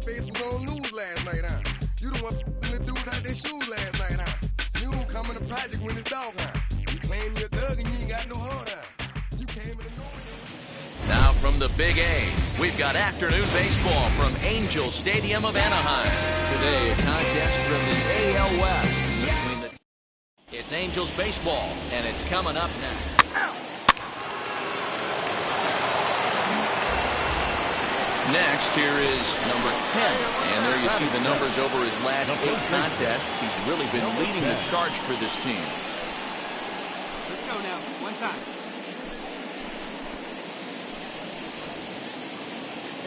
face was on news last night, huh? You the one the dudes out their shoes last night, huh? You don't come in the project when it's dog huh? You claim you're a thug and you ain't got no heart, huh? You came in the north. Now from the Big A, we've got afternoon baseball from Angel Stadium of Anaheim. Today, a contest from the AL West between the... It's Angels baseball, and it's coming up next. Next, here is number 10. And there you see the numbers over his last 8 contests. He's really been leading the charge for this team. Let's go now. One time.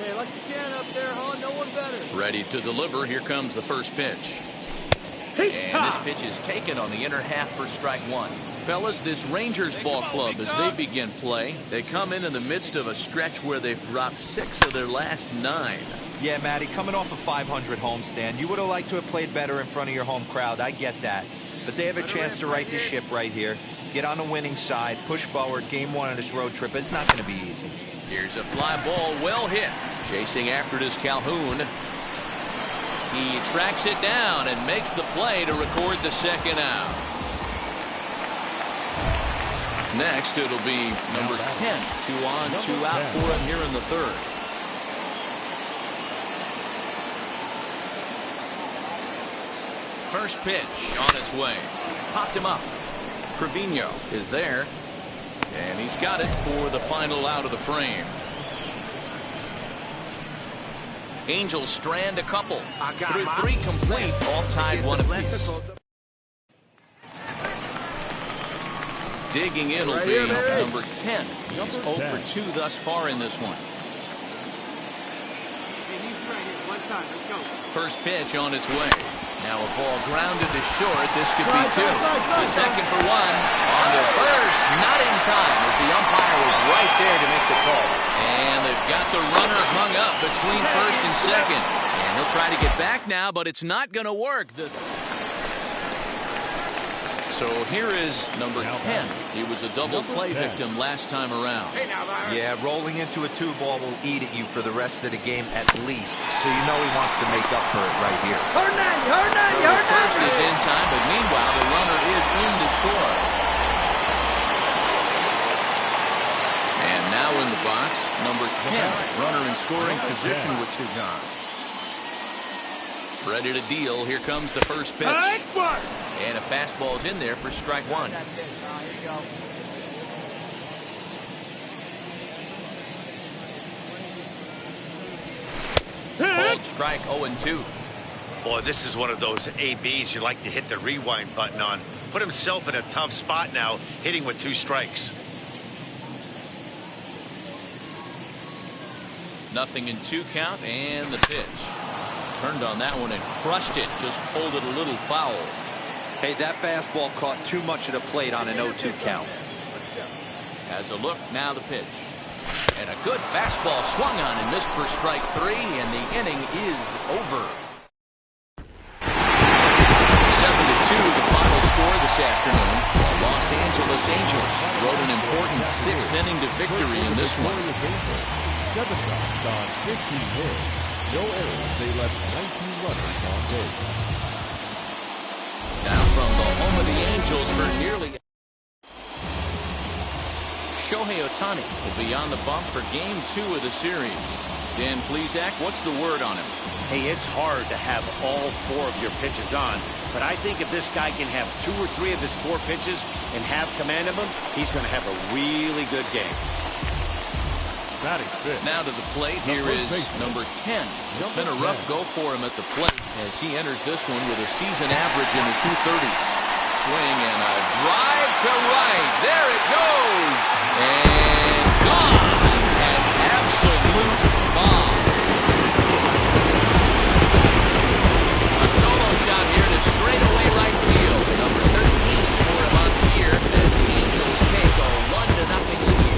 Hey, like you can up there, huh? No one better. Ready to deliver. Here comes the first pitch. And this pitch is taken on the inner half for strike 1. Fellas, this Rangers ball club, as they begin play, they come in the midst of a stretch where they've dropped 6 of their last 9. Yeah, Matty, coming off a 500 homestand, you would have liked to have played better in front of your home crowd. I get that. But they have a chance to right the ship right here. Get on the winning side, push forward, game 1 of this road trip. It's not going to be easy. Here's a fly ball, well hit. Chasing after it is Calhoun. He tracks it down and makes the play to record the second out. Next, it'll be number 10. 2 on, 2 out for him here in the third. First pitch on its way. Popped him up. Trevino is there. And he's got it for the final out of the frame. Angels strand a couple. Through 3 complete, all tied 1 apiece. Digging in will be number 10. He's 0 for 2 thus far in this one. First pitch on its way. Now a ball grounded to short. This could be 2. The second for 1. On to first. Not in time as the umpire was right there to make the call. And they've got the runner hung up between first and second. And he'll try to get back now, but it's not going to work. So here is number 10. He was a double play victim last time around. Yeah, rolling into a 2-ball will eat at you for the rest of the game at least. So you know he wants to make up for it right here. First is in time, but meanwhile the runner is in to score. And now in the box, number 10. Runner in scoring position with 2 gone. Ready to deal. Here comes the first pitch. And a fastball's in there for strike 1. Called strike 0-2. Boy, this is one of those ABs you like to hit the rewind button on. Put himself in a tough spot now, hitting with 2 strikes. Nothing in 2 count, and the pitch. Turned on that one and crushed it. Just pulled it a little foul. Hey, that fastball caught too much of the plate on an 0-2 count. Has a look, now the pitch. And a good fastball swung on and missed for strike 3, and the inning is over. 7-2, the final score this afternoon. The Los Angeles Angels wrote an important 6th inning to victory in this one. 7 runs on 15 hits. No errors. They left 19 runners on base. Now from the home of the Angels for nearly... Shohei Ohtani will be on the bump for Game 2 of the series. Dan Plesac, what's the word on him? Hey, it's hard to have all 4 of your pitches on, but I think if this guy can have 2 or 3 of his 4 pitches and have command of them, he's going to have a really good game. Now to the plate, here is number 10. It's been a rough go for him at the plate as he enters this one with a season average in the 230s. Swing and a drive to right. There it goes. And gone. An absolute bomb. A solo shot here to straightaway right field. Number 13 for him on the year as the Angels take a 1-0 lead.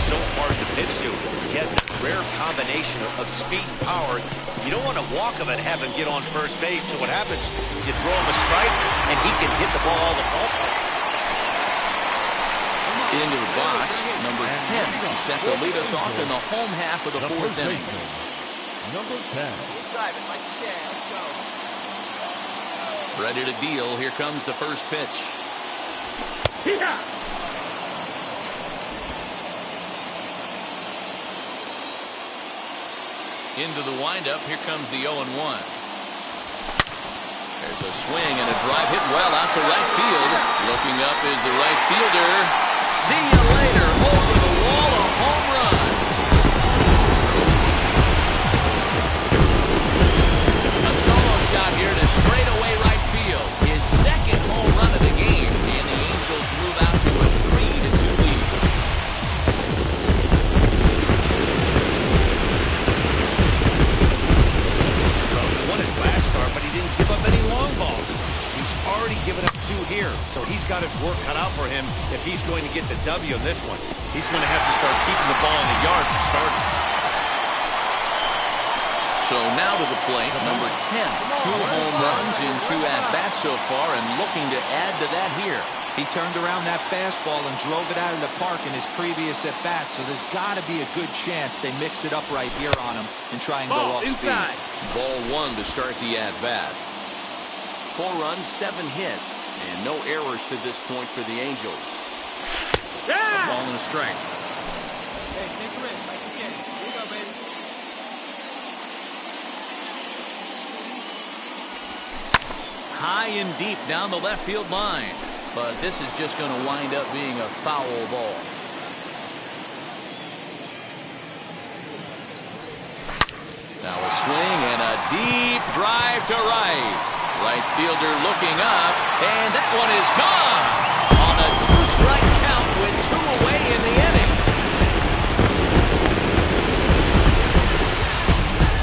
So hard to pitch to. He has a rare combination of speed and power. You don't want to walk him and have him get on first base. So what happens, you throw him a strike, and he can hit the ball all the ballpark. into the box. Number 10 set to lead us off in the home half of the fourth inning. Number 10. Ready to deal. Here comes the first pitch. Into the windup. Here comes the 0-1. There's a swing and a drive hit well out to right field. Looking up is the right fielder. See you later. Over the wall, a home run. A solo shot here to straightaway right field. His second home run of the game, and the Angels move out to a 3-2 lead. Won his last start, but he didn't give up any long balls. He's already given up 2 here, so he's got his work cut out for him if he's going to get the W in this one. He's going to have to start keeping the ball in the yard for starters. So now to the plate, number 10. 2 home runs in 2 at-bats so far, and looking to add to that here. He turned around that fastball and drove it out of the park in his previous at-bat, so there's got to be a good chance they mix it up right here on him and try and go off speed. Ball 1 to start the at-bat. 4 runs, 7 hits, and no errors to this point for the Angels. A ball and a strike. Hey, take a risk like you can. Here you go, baby. High and deep down the left field line. But this is just going to wind up being a foul ball. Now a swing and a deep drive to right. Right fielder looking up, and that one is gone. On a 2-strike count with 2 away in the inning.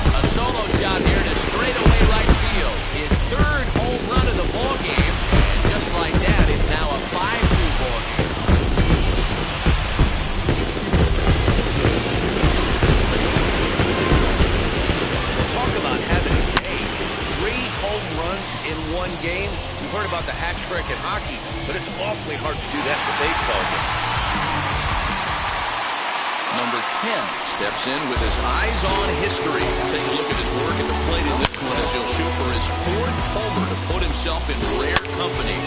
A solo shot here to straightaway right field. His 3rd home run of the ball game, and just like that, it's now a 5-2 ball game. Talk about having a day. 3 home runs in 1 game. We've heard about the hat trick in hockey, but it's awfully hard to do that in the baseball game. Number 10 steps in with his eyes on history. Take a look at his work at the plate in this one as he'll shoot for his 4th homer to put himself in rare company.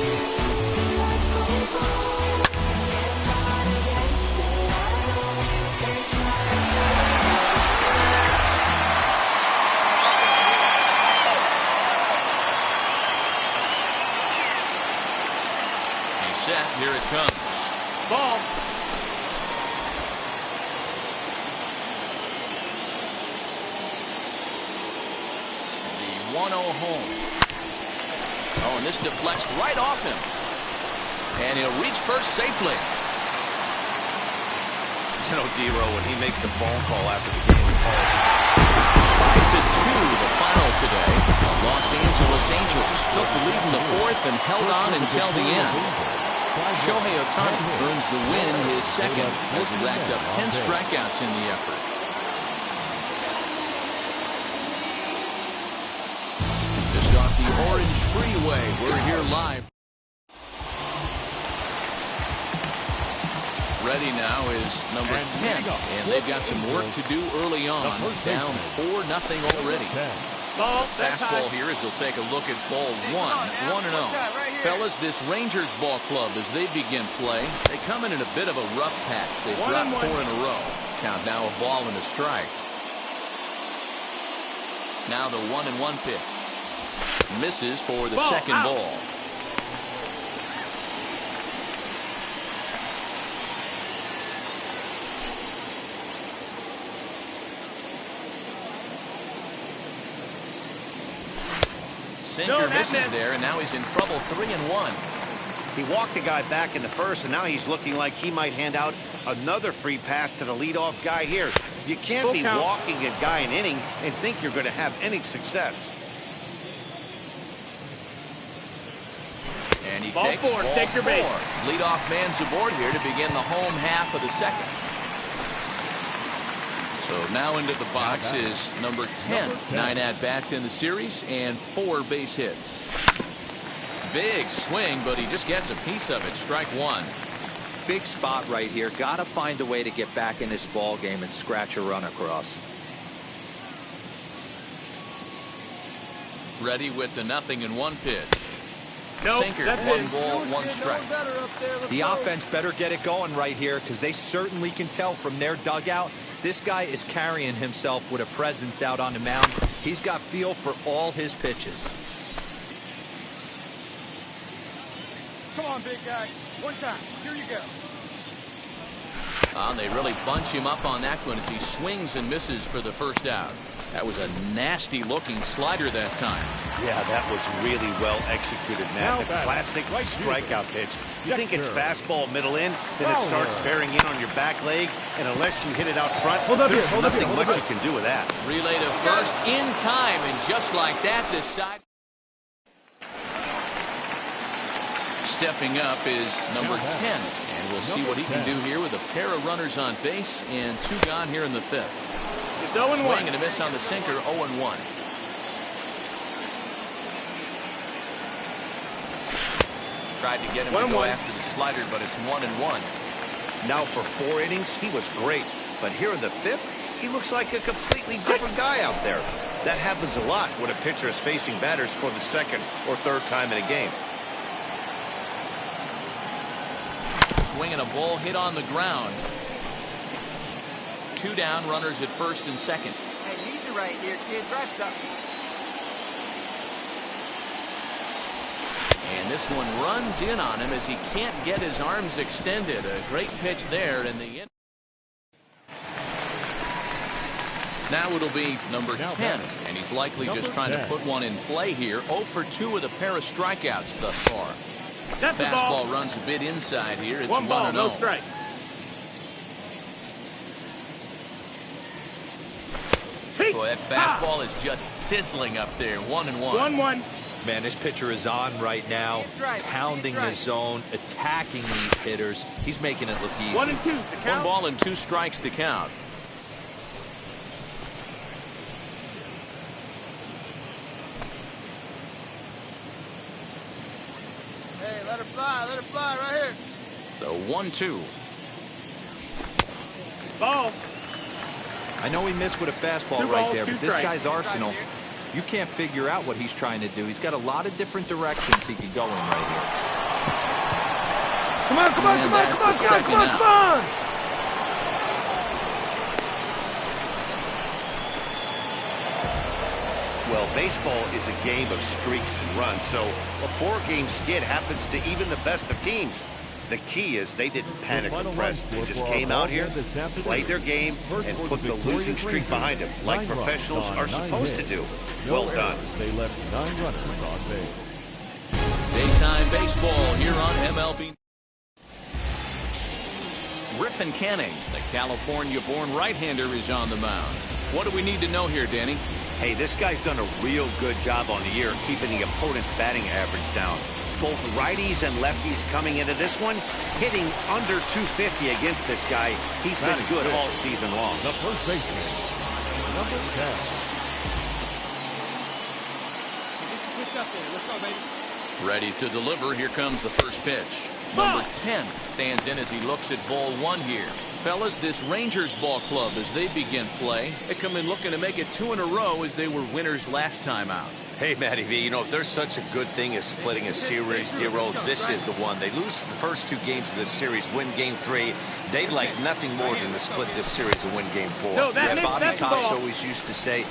He's set. Here it comes. Ball. The 1-0 home. Oh, and this deflects right off him. And he'll reach first safely. You know, D-Row, when he makes the phone call after the game, 5-2 the final today. The Los Angeles Angels took the lead in the 4th and held on until the end. Shohei Ohtani earns the win, his 2nd, as he racked up 10 strikeouts in the effort. Just off the Orange Freeway, we're here live. Ready now is number 10, and they've got some work to do early on. Down 4-0 already. Fastball here as they'll take a look at ball 1, 1-0. Fellas, this Rangers ball club, as they begin play, they come in a bit of a rough patch. They've dropped 4 in a row. Count now a ball and a strike. Now the 1-1 pitch. Misses for the second ball. Sinker misses there, and now he's in trouble. 3-1. he walked the guy back in the 1st, and now he's looking like he might hand out another free pass to the leadoff guy here. You can't be walking a guy an inning and think you're going to have any success. And he takes ball 4. Leadoff man's aboard here to begin the home half of the 2nd. So now into the box is number 10. 9 at-bats in the series and 4 base hits. Big swing, but he just gets a piece of it. Strike 1. big spot right here. Got to find a way to get back in this ball game and scratch a run across. Ready with the 0-1 pitch. Nope, Sinker, that's 1 it. ball, 1 strike. The offense better get it going right here because they certainly can tell from their dugout this guy is carrying himself with a presence out on the mound. He's got feel for all his pitches. Come on, big guy. One time. Here you go. They really bunch him up on that one as he swings and misses for the first out. That was a nasty-looking slider that time. Yeah, that was really well executed, Matt. The classic strikeout pitch. You think it's fastball middle in, then it starts bearing in on your back leg, and unless you hit it out front, there's nothing much you can do with that. Relay to first in time, and just like that, this side. Stepping up is number 10, and we'll see what he can do here with a pair of runners on base and 2 gone here in the 5th. It's 0-1. Swing and a miss on the sinker, 0-1. Tried to get him to go after the slider, but it's 1-1. Now for 4 innings, he was great. But here in the 5th, he looks like a completely different guy out there. That happens a lot when a pitcher is facing batters for the 2nd or 3rd time in a game. Swinging a ball hit on the ground. 2 down, runners at first and second. Hey, need you right here, kid. Drive something. And this one runs in on him as he can't get his arms extended. A great pitch there in the end. Now it'll be number 10, and he's likely just trying to put one in play here. 0 for 2 with a pair of strikeouts thus far. That's Fastball runs a bit inside here. It's 1 ball, 1-0. no strikes. Boy, that fastball is just sizzling up there. 1-1. 1-1. Man, this pitcher is on right now, pounding the zone, attacking these hitters. He's making it look easy. 1-2. The 1 count. ball and 2 strikes to count. Hey, let her fly right here. The 1-2. Ball. I know he missed with a fastball 2 right balls, there, 2 but this strikes. guy's arsenal, you can't figure out what he's trying to do. He's got a lot of different directions he could go in right here. Come on, come on, And come on, that's come on, the come on, second come on, out. come on. Well, baseball is a game of streaks and runs, so a 4-game skid happens to even the best of teams. The key is they didn't panic or press. They just came out here, played their game, and put the losing streak behind them, like professionals are supposed to do. Well done. They left 9 runners on base. Daytime baseball here on MLB. Griffin Canning, the California-born right-hander, is on the mound. What do we need to know here, Danny? Hey, this guy's done a real good job on the year keeping the opponent's batting average down. Both righties and lefties coming into this one, hitting under 250 against this guy. He's been good all season long. The first baseman, number 10. Push up there. Let's go, baby. Ready to deliver. Here comes the first pitch. Number 10 stands in as he looks at ball 1 here. Fellas, this Rangers ball club, as they begin play, they come in looking to make it 2 in a row as they were winners last time out. Hey, Matty V, you know, if there's such a good thing as splitting a series, Dero, this is the one. They lose the first 2 games of this series, win Game 3. They'd like nothing more than to split this series and win Game 4. No, that Yeah, missed Bobby that Cox ball. always used to say,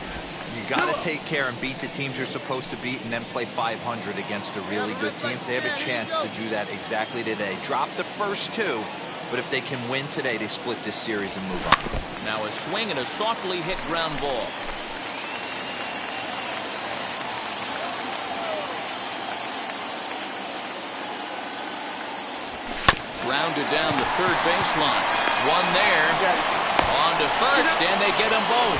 you got to take care and beat the teams you're supposed to beat and then play 500 against the really good teams. They have a chance to do that exactly today. Drop the first 2, but if they can win today, they split this series and move on. Now a swing and a softly hit ground ball. Grounded down the third baseline. One there. On to first, and they get them both.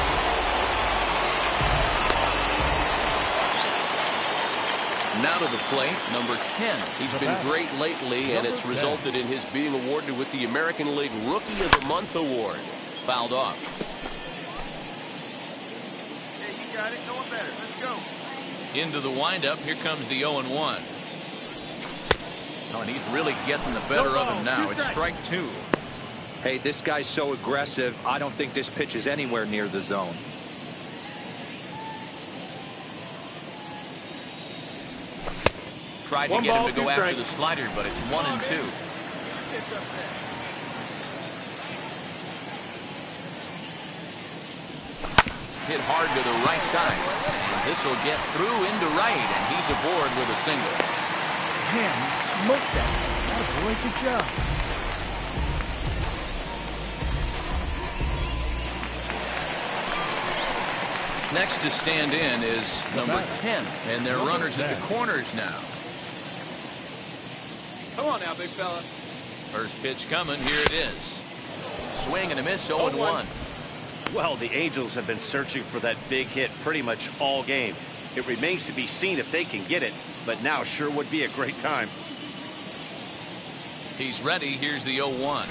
Now to the plate, number 10. He's been great lately, and it's resulted in his being awarded with the American League Rookie of the Month award. Fouled off. Hey, you got it. No one better. Let's go. Into the windup. Here comes the 0-1. Oh, and he's really getting the better of him now. It's strike 2. Hey, this guy's so aggressive, I don't think this pitch is anywhere near the zone. Tried to get him to go after the slider, but it's 1-2. Hit hard to the right side. And this will get through into right, and he's aboard with a single. Man, you smoked that. Boy, good job. Next to stand in is number 10, and they're runners at the corners now. Come on now, big fella. First pitch coming. Here it is. Swing and a miss, 0-1. Well, the Angels have been searching for that big hit pretty much all game. It remains to be seen if they can get it, but now sure would be a great time. He's ready. Here's the 0-1.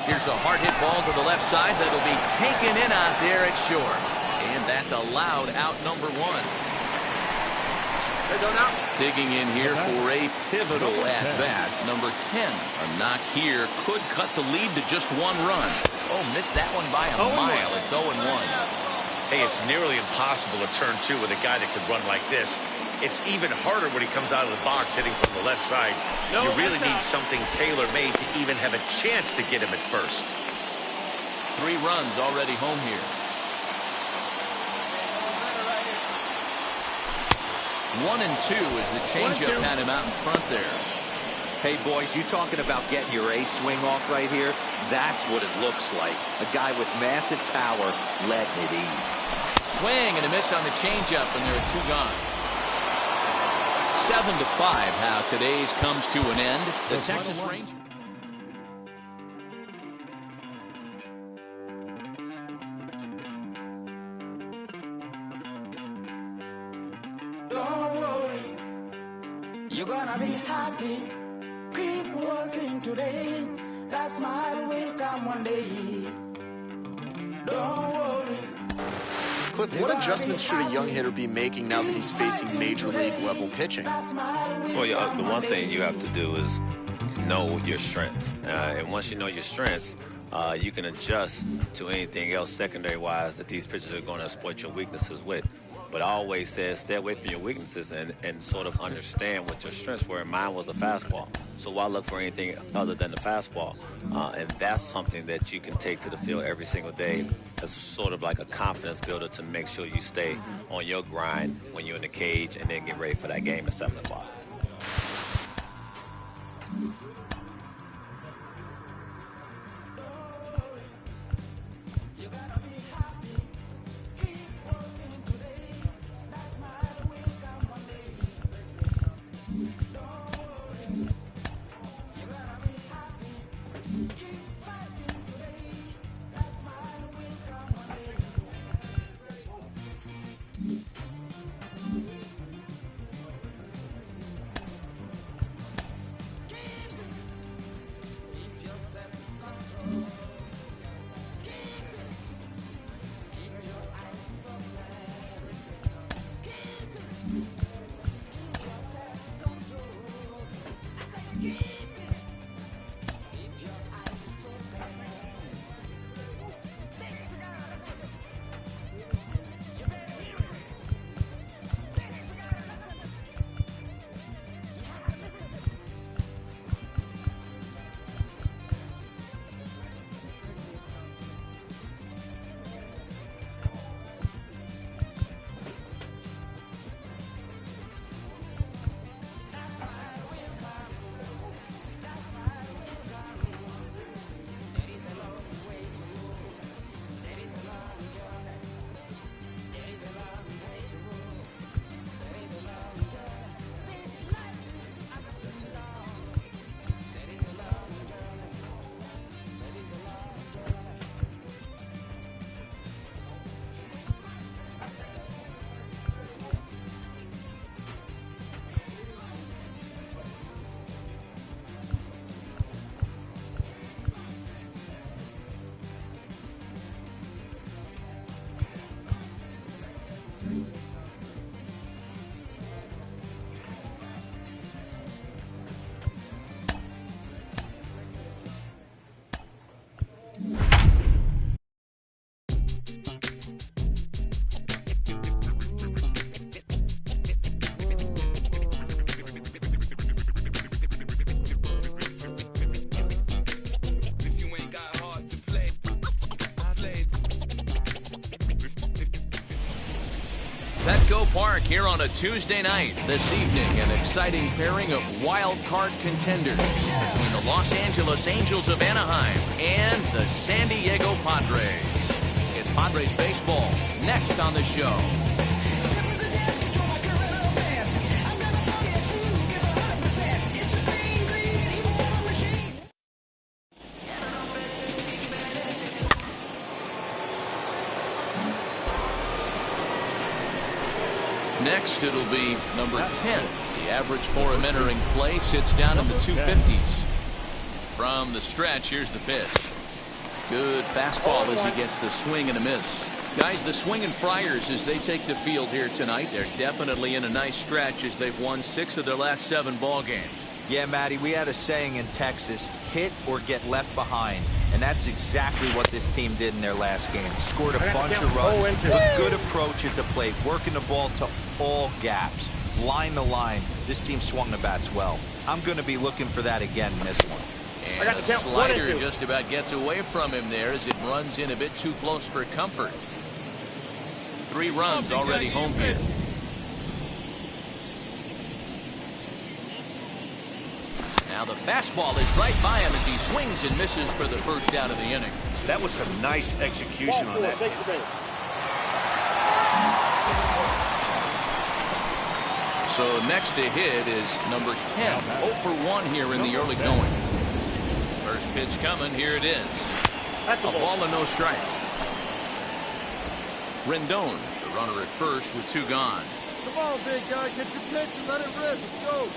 Here's a hard hit ball to the left side that'll be taken in out there at short. And that's allowed out number 1. Digging in here for a pivotal at-bat. Number 10. A knock here could cut the lead to just 1 run. Oh, missed that one by a mile. It's 0-1. Hey, it's nearly impossible to turn 2 with a guy that could run like this. It's even harder when he comes out of the box hitting from the left side. You really need something tailor-made to even have a chance to get him at first. 3 runs already home here. 1-2 as the changeup had him out in front there. Hey, boys, you talking about getting your ace swing off right here? That's what it looks like. A guy with massive power letting it eat. Swing and a miss on the changeup, and there are 2 gone. 7-5, how today's comes to an end. The Texas Rangers. Don't worry, you're gonna be happy. Keep working today. That smile will come one day. Don't worry. Cliff, what adjustments should a young hitter be making now that he's facing major league level pitching? Well, yeah, the one thing you have to do is know your strengths. And once you know your strengths, you can adjust to anything else secondary-wise that these pitchers are going to exploit your weaknesses with. But I always said stay away from your weaknesses and sort of understand what your strengths were. And mine was a fastball. So why look for anything other than the fastball? And that's something that you can take to the field every single day as sort of like a confidence builder to make sure you stay on your grind when you're in the cage and then get ready for that game at 7 o'clock. Petco Park here on a Tuesday night. This evening, an exciting pairing of wild card contenders between the Los Angeles Angels of Anaheim and the San Diego Padres. It's Padres baseball next on the show. Next, it'll be number 10. The average for him entering play sits down in the 250s. From the stretch, here's the pitch. Good fastball as he gets the swing and a miss. Guys, the Swinging Friars, as they take the field here tonight, they're definitely in a nice stretch as they've won 6 of their last 7 ball games. Yeah, Matty, we had a saying in Texas, hit or get left behind. And that's exactly what this team did in their last game. Scored a bunch of runs, a good approach at the plate, working the ball to all gaps, line to line. This team swung the bats well. I'm going to be looking for that again in this one. And the slider just about gets away from him there as it runs in a bit too close for comfort. 3 runs already home here. Now the fastball is right by him as he swings and misses for the first out of the inning. That was some nice execution on that. So next to hit is number 10. 0 for 1 here in the early going. First pitch coming. Here it is. A ball and no strikes. Rendon, the runner at first with 2 gone. Come on, big guy. Get your pitch and let it rip. Let's go.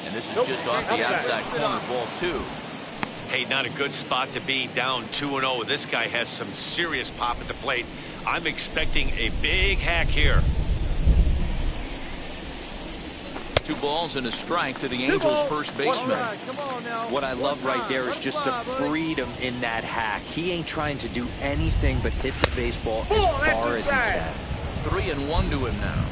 And this is just off the outside corner, ball 2. Hey, not a good spot to be, down 2-0. This guy has some serious pop at the plate. I'm expecting a big hack here. 2 balls and a strike to the Angels' first baseman. What I love right there is just the freedom in that hack. He ain't trying to do anything but hit the baseball as far as he can. 3-1 to him now.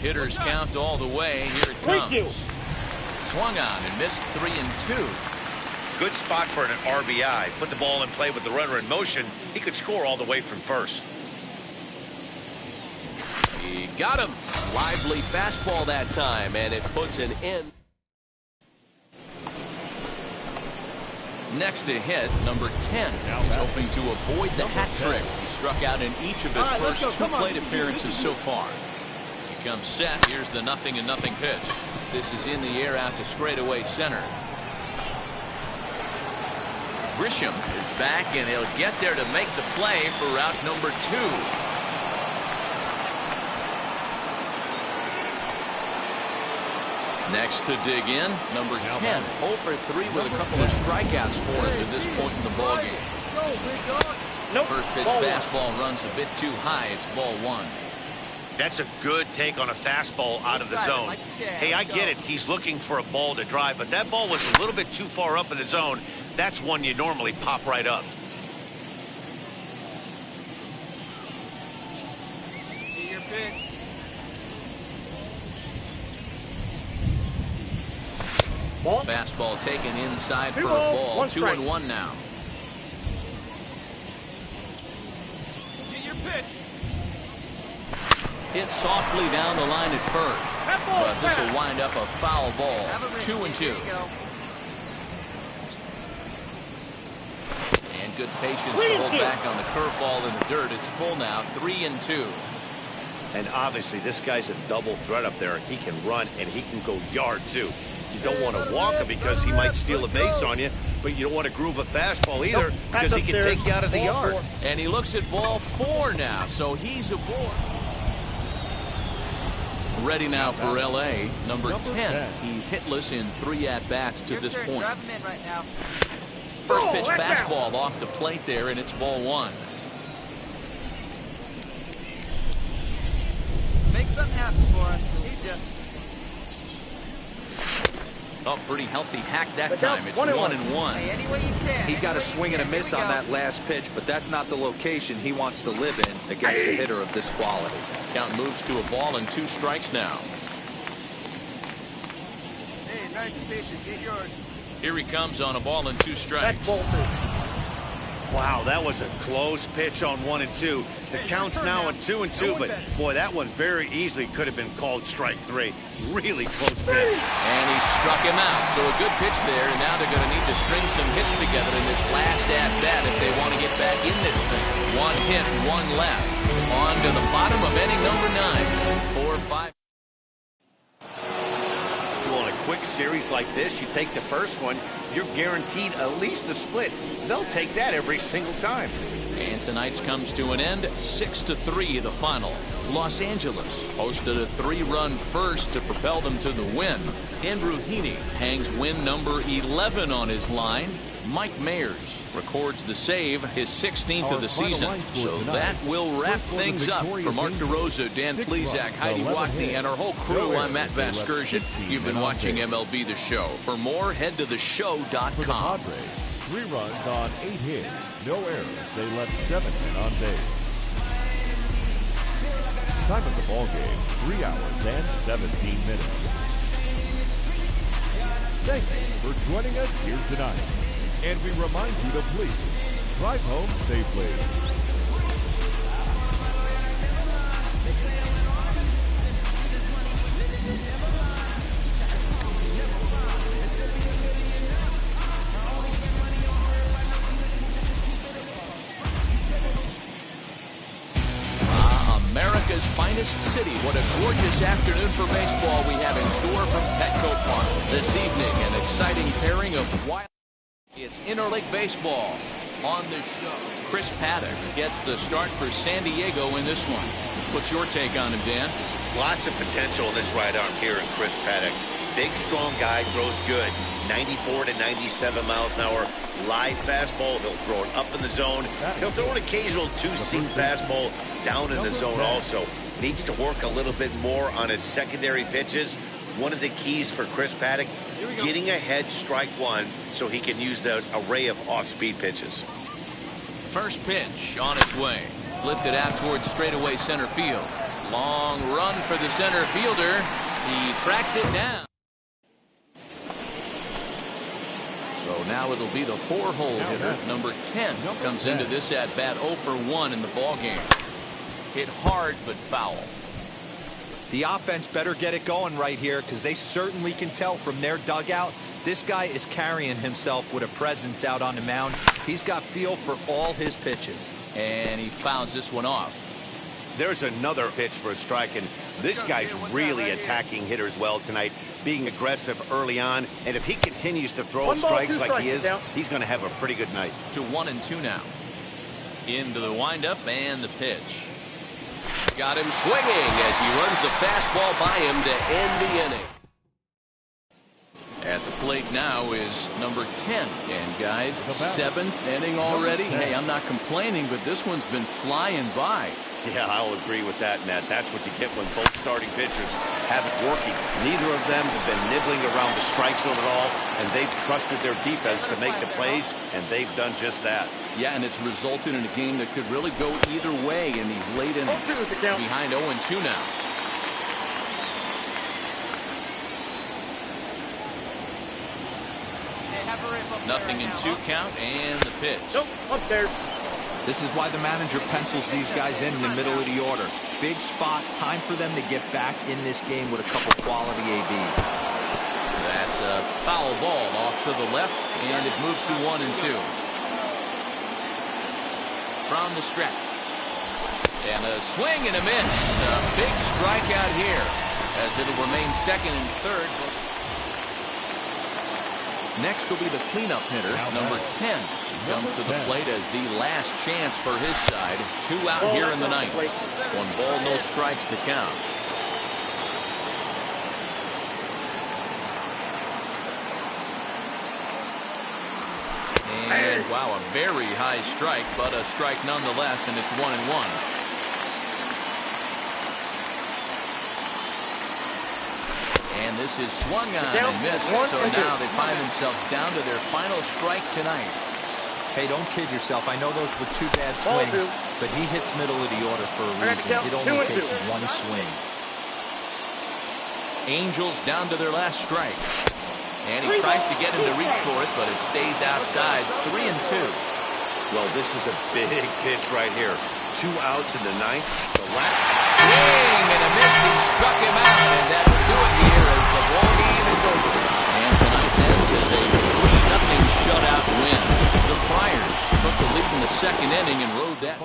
Hitters count all the way. Here it comes. Swung on and missed 3-2. Good spot for an RBI. Put the ball in play with the runner in motion. He could score all the way from first. He got him. Lively fastball that time, and it puts an end. Next to hit, number 10. He's hoping to avoid the hat trick. He struck out in each of his first 2 plate appearances so far. He comes set. Here's the 0-0 pitch. This is in the air out to straightaway center. Grisham is back, and he'll get there to make the play for route number 2. Next to dig in, number 10. 0 for 3 with a couple of strikeouts for him to this point in the ballgame. First pitch fastball runs a bit too high. It's ball 1. That's a good take on a fastball out of the zone. Hey, I get it. He's looking for a ball to drive, but that ball was a little bit too far up in the zone. That's one you normally pop right up. See your pitch. Fastball taken inside for a ball. 2-1 now. Get your pitch. Hit softly down the line at first, but this will wind up a foul ball. 2-2. And good patience to hold back on the curveball in the dirt. It's full now. 3-2. And obviously this guy's a double threat up there. He can run and he can go yard too. You don't want to walk him because he might steal a base on you, but you don't want to groove a fastball either because he can take you out of the yard. And he looks at ball 4 now, so he's aboard. Ready now for L.A., number 10. He's hitless in 3 at-bats to this point. First pitch fastball off the plate there, and it's ball 1. Make something happen for us. Need you. Oh, pretty healthy hack that time. It's 1-1. Hey, any way you can. He got a swing and a miss on that last pitch, but that's not the location he wants to live in against a hitter of this quality. Count moves to a ball and 2 strikes now. Hey, nice and patient. Get yours. Here he comes on a ball and 2 strikes. Wow, that was a close pitch on 1 and 2. The count's now at 2 and 2, but boy, that one very easily could have been called strike 3. Really close pitch. And he struck him out. So a good pitch there, and now they're going to need to string some hits together in this last at-bat if they want to get back in this thing. 1 hit, 1 left. On to the bottom of inning number 9. 4-5. On a quick series like this, you take the first one, you're guaranteed at least a split. They'll take that every single time. And tonight's comes to an end, 6-3 the final. Los Angeles posted a 3-run first to propel them to the win. Andrew Heaney hangs win number 11 on his line. Mike Mayers records the save, his 16th of the season. So that will wrap things up. For Mark DeRosa, Dan Plesac, Heidi Watney, and our whole crew, I'm Matt Vasgersian. You've been watching MLB The Show. For more, head to theshow.com. 3 runs on 8 hits, no errors. They left 7 men on base. Time of the ball game, 3 hours and 17 minutes. Thank you for joining us here tonight. And we remind you to please drive home safely. America's finest city. What a gorgeous afternoon for baseball we have in store from Petco Park. This evening, an exciting pairing of wild. It's interleague baseball on the show. Chris Paddock gets the start for San Diego in this one. What's your take on him, Dan? Lots of potential in this right arm here in Chris Paddock. Big, strong guy, throws good. 94 to 97 miles an hour. Live fastball. He'll throw it up in the zone. He'll throw an occasional two-seam fastball down in the zone also. Needs to work a little bit more on his secondary pitches. One of the keys for Chris Paddock, getting ahead strike 1 so he can use the array of off-speed pitches. First pitch on its way. Lifted out towards straightaway center field. Long run for the center fielder. He tracks it down. So now it'll be the 4-hole hitter. Number 10 comes into this at-bat 0 for 1 in the ballgame. Hit hard but foul. The offense better get it going right here because they certainly can tell from their dugout. This guy is carrying himself with a presence out on the mound. He's got feel for all his pitches. And he fouls this one off. There's another pitch for a strike, and this guy's really attacking hitters well tonight, being aggressive early on. And if he continues to throw strikes like he is, he's going to have a pretty good night. To 1-2 now. Into the windup and the pitch. Got him swinging as he runs the fastball by him to end the inning. At the plate now is number 10. And guys, 7th inning already. Hey, I'm not complaining, but this one's been flying by. Yeah, I'll agree with that, Nat. That's what you get when both starting pitchers have it working. Neither of them have been nibbling around the strike zone at all, and they've trusted their defense to make the plays, and they've done just that. Yeah, and it's resulted in a game that could really go either way in these late innings. Behind 0-2 now. Nothing in 2 count, and the pitch. Nope, up there. This is why the manager pencils these guys in the middle of the order. Big spot, time for them to get back in this game with a couple quality ABs. That's a foul ball off to the left, and it moves to 1-2. From the stretch. And a swing and a miss. A big strikeout here, as it'll remain 2nd and 3rd. Next will be the cleanup hitter, number 10. He comes to the plate as the last chance for his side. 2 out here in the ninth. 1 ball, no strikes to count. And wow, a very high strike, but a strike nonetheless, and it's 1-1. And this is swung on and missed, so now they find themselves down to their final strike tonight. Hey, don't kid yourself. I know those were 2 bad swings, but he hits middle of the order for a reason. It only takes 1 swing. Angels down to their last strike. And he tries to get him to reach for it, but it stays outside. 3-2. Well, this is a big pitch right here. 2 outs in the ninth. The last swing and a miss. He struck him out, and that will do it here as the ball game is over. And tonight's ends is a 3-0 shutout win. The Friars took the lead in the second inning and rode that.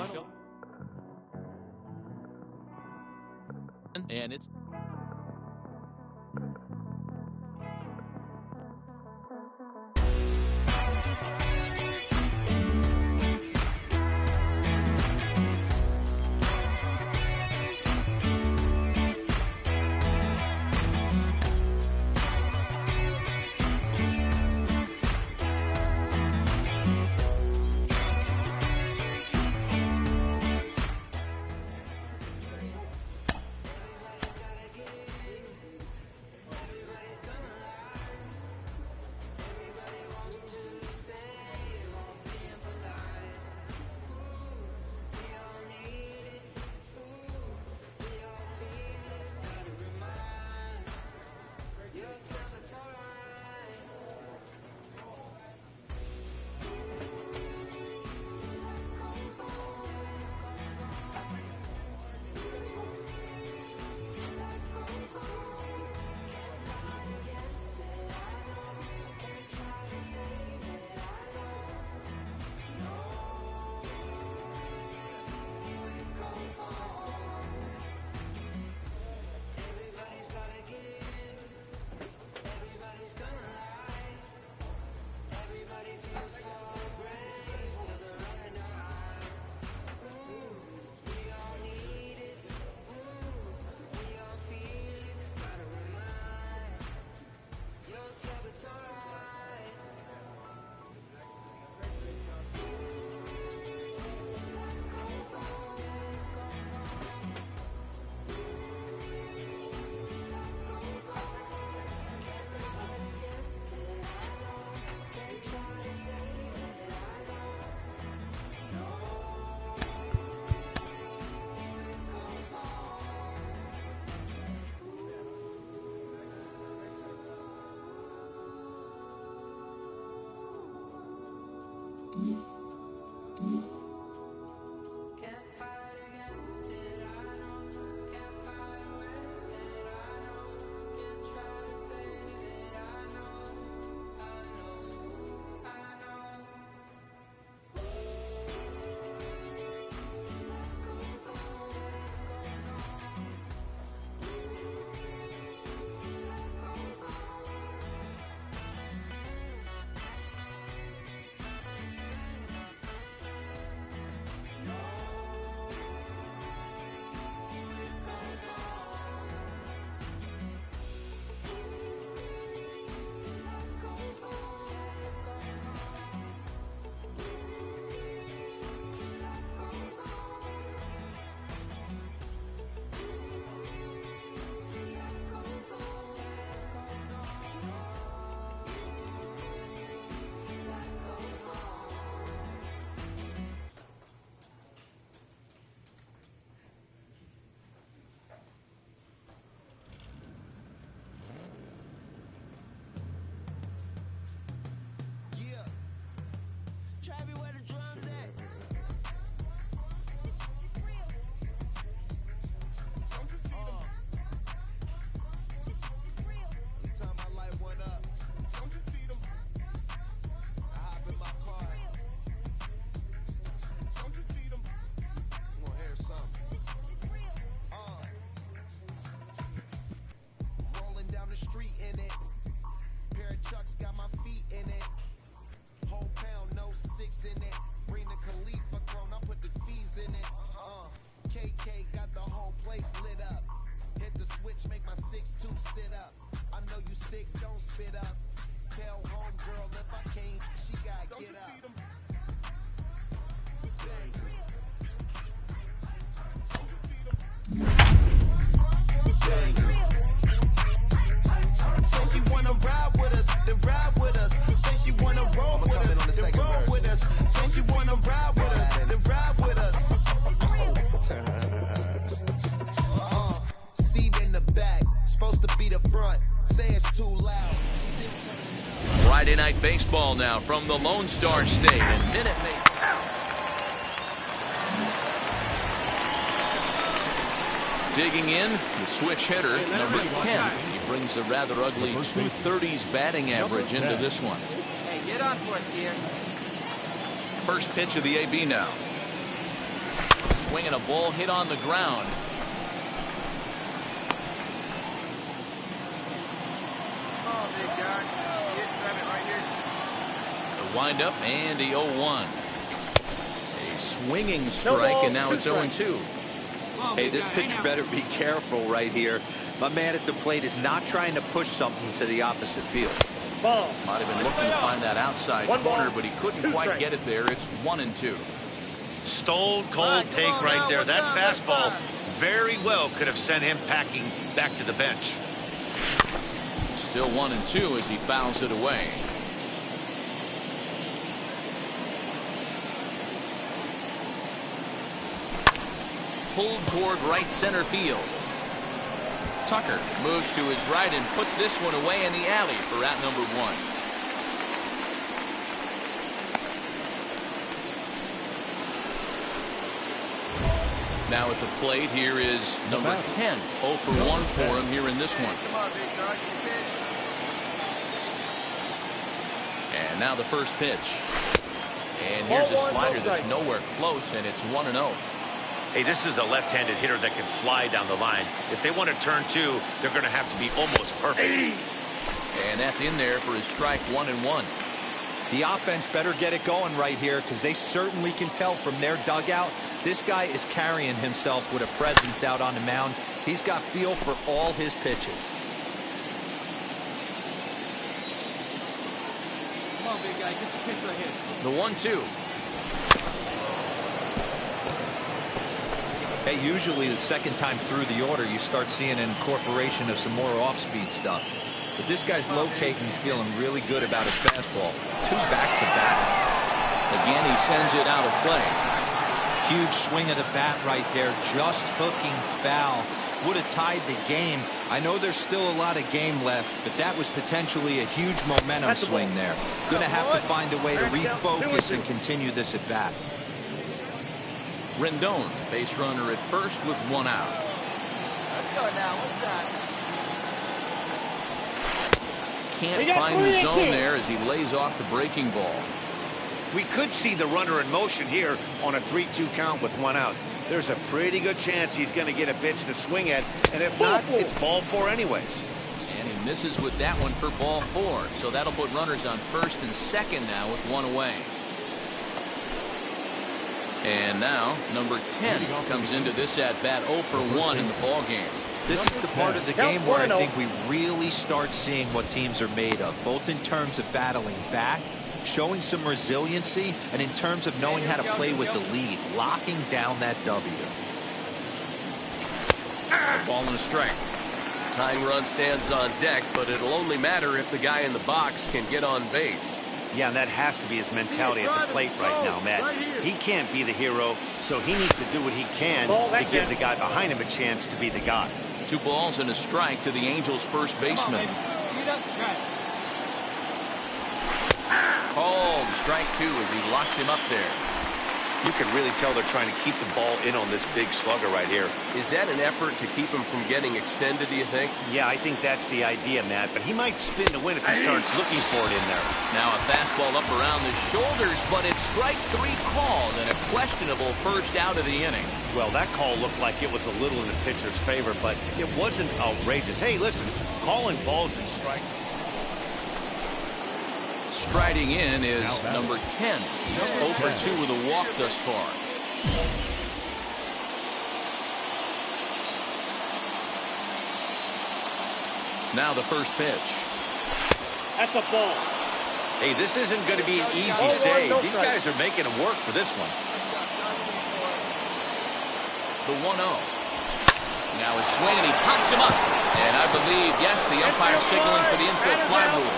And it's Friday Night Baseball now from the Lone Star State, and Minute Maid. Digging in, the switch hitter, number 10. He brings a rather ugly 230s batting average into this one. Hey, get on for us here. First pitch of the AB now. Swinging a ball hit on the ground. Oh, big guy. Grab it right here. The windup and the 0-1. A swinging strike, and now it's 0-2. Hey, this pitcher better be careful right here. My man at the plate is not trying to push something to the opposite field. Might have been looking to find that outside corner, but he couldn't quite get it there. It's 1-2. Stone cold take right there. That fastball very well could have sent him packing back to the bench. Still 1-2 as he fouls it away. Pulled toward right center field. Tucker moves to his right and puts this one away in the alley for out number 1. Now at the plate, here is number 10. 0 for 1 for him here in this one. Come on, big dog. And now the first pitch. And here's a slider that's nowhere close, and it's 1-0. Hey, this is a left-handed hitter that can fly down the line. If they want to turn 2, they're going to have to be almost perfect. And that's in there for his strike 1-1. The offense better get it going right here, because they certainly can tell from their dugout this guy is carrying himself with a presence out on the mound. He's got feel for all his pitches. Come on, big guy. Get your pitch right here. The 1-2. Hey, usually the second time through the order, you start seeing an incorporation of some more off-speed stuff. But this guy's locating, feeling really good about his fastball. 2 back-to-back. Again, he sends it out of play. Huge swing of the bat right there, just hooking foul. Would have tied the game. I know there's still a lot of game left, but that was potentially a huge momentum swing there. Gonna have to find a way to refocus and continue this at bat. Rendon, base runner at first with 1 out. Let's go now. What's that? Can't find the zone there as he lays off the breaking ball. We could see the runner in motion here on a 3-2 count with 1 out. There's a pretty good chance he's going to get a pitch to swing at, and if not, it's ball 4 anyways. And he misses with that one for ball 4. So that'll put runners on first and second now with 1 away. And now, number 10 comes into this at-bat 0 for 1 in the ballgame. This is the part of the game where I think we really start seeing what teams are made of, both in terms of battling back, showing some resiliency, and in terms of knowing how to play with the lead, locking down that W. Ball and a strike. Tying run stands on deck, but it'll only matter if the guy in the box can get on base. Yeah, and that has to be his mentality at the plate right now, Matt. He can't be the hero, so he needs to do what he can to give the guy behind him a chance to be the guy. 2 balls and a strike to the Angels' first baseman. Called strike 2 as he locks him up there. You can really tell they're trying to keep the ball in on this big slugger right here. Is that an effort to keep him from getting extended, do you think? Yeah, I think that's the idea, Matt, but he might spin to win if he starts looking for it in there. Now a fastball up around the shoulders, but it's strike 3 called and a questionable first out of the inning. Well, that call looked like it was a little in the pitcher's favor, but it wasn't outrageous. Hey, listen, calling balls and strikes. Striding in is number 10. He's 0 for 2 with a walk thus far. Now the first pitch. That's a ball. Hey, this isn't going to be an easy save. These guys are making him work for this one. The 1-0. Now a swing and he pops him up. And I believe, yes, the umpire signaling for the infield fly rule.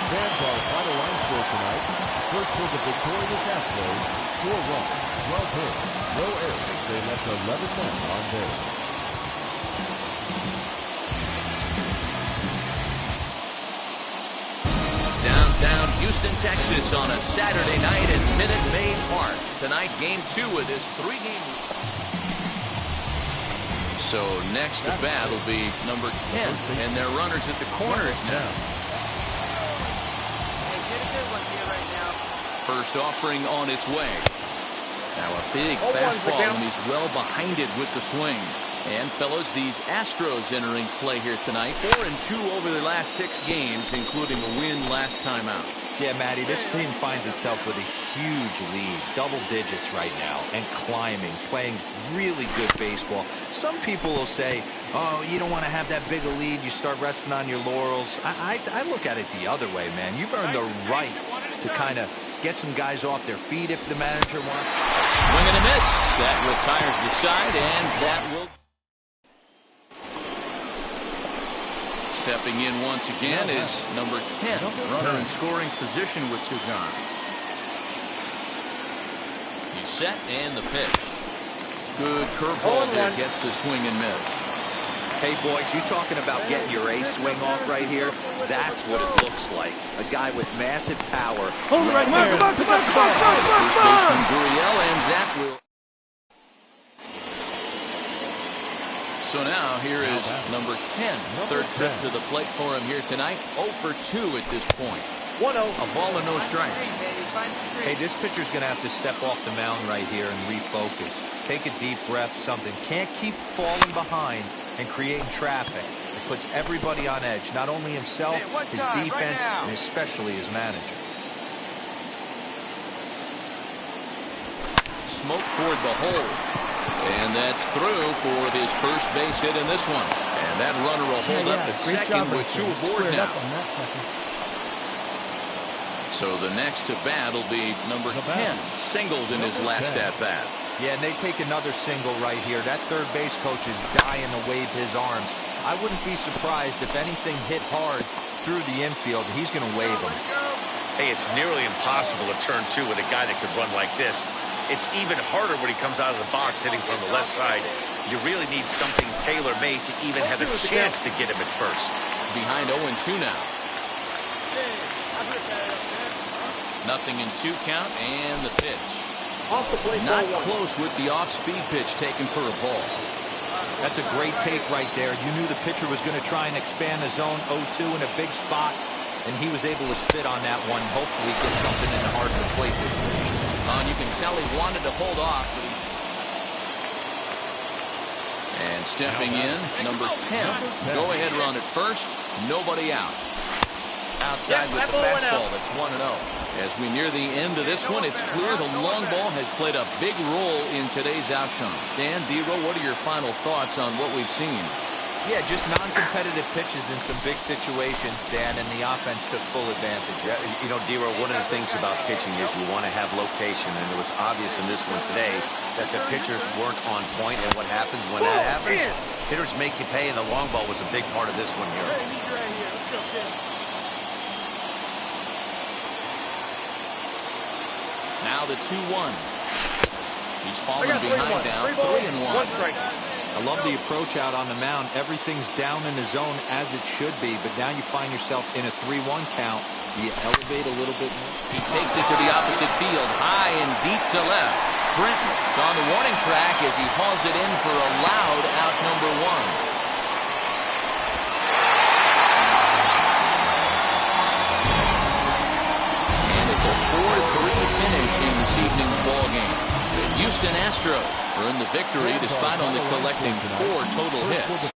Fans are finalized for tonight. First for the victorious Astros, 4 runs, 12 hits, no errors. They left 11 men on base. Downtown Houston, Texas on a Saturday night at Minute Maid Park. Tonight, Game 2 of this 3-game. So next to bat will be number 10, and their runners at the corners now. First offering on its way. Now a big fastball, and he's well behind it with the swing. And fellas, these Astros entering play here tonight. 4-2 over their last 6 games, including a win last time out. Yeah, Matty, this team finds itself with a huge lead, double digits right now, and climbing, playing really good baseball. Some people will say, oh, you don't want to have that big a lead, you start resting on your laurels. I look at it the other way, man. You've earned the right to kind of get some guys off their feet if the manager wants. Swing and a miss. That retires the side, and that will... Stepping in once again is number 10, runner in scoring position with Sugan. He's set, and the pitch. Good curveball there, gets the swing and miss. Hey, boys, you talking about getting your ace swing off right here? That's what it looks like. A guy with massive power. Hold it right there. Come on. First baseman Gurriel, and that will... So now here is number 10. Third trip to the plate for him here tonight. 0 for 2 at this point. 1-0. A ball and no strikes. Hey, this pitcher's going to have to step off the mound right here and refocus. Take a deep breath, something. Can't keep falling behind and creating traffic. It puts everybody on edge, not only himself, his defense, and especially his manager. Smoke toward the hole. And that's through for his first base hit in this one. And that runner will hold up at second with 2 aboard now. So the next to bat will be number 10. Singled in his last at-bat. Yeah, and they take another single right here. That third base coach is dying to wave his arms. I wouldn't be surprised if anything hit hard through the infield. He's going to wave them. Hey, it's nearly impossible to turn 2 with a guy that could run like this. It's even harder when he comes out of the box hitting from the left side. You really need something tailor-made to even have a chance to get him at first. Behind 0-2 now. Nothing in 2 count, and the pitch. Not close with the off-speed pitch taken for a ball. That's a great take right there. You knew the pitcher was going to try and expand the zone 0-2 in a big spot, and he was able to spit on that one. Hopefully get something in the heart of the plate this week. You can tell he wanted to hold off, but he's... And stepping in, number 10. Go-ahead run at first, nobody out. Outside with the fastball, that's 1-0. As we near the end of this one, it's clear the long ball has played a big role in today's outcome. Dan, D-Row, what are your final thoughts on what we've seen? Yeah, just non-competitive pitches in some big situations, Dan, and the offense took full advantage. Yeah, you know, D-Row, one of the things about pitching is you want to have location, and it was obvious in this one today that the pitchers weren't on point, and what happens when that happens? Hitters make you pay, and the long ball was a big part of this one here. Now the 2-1. He's fallen behind now, 3-1. I love the approach out on the mound. Everything's down in the zone as it should be, but now you find yourself in a 3-1 count. You elevate a little bit more. He takes it to the opposite field, high and deep to left. Britton's on the warning track as he hauls it in for a loud out number 1. And it's a 4-3 finish in this evening's ball game. The Houston Astros earn the victory despite only collecting 4 total hits.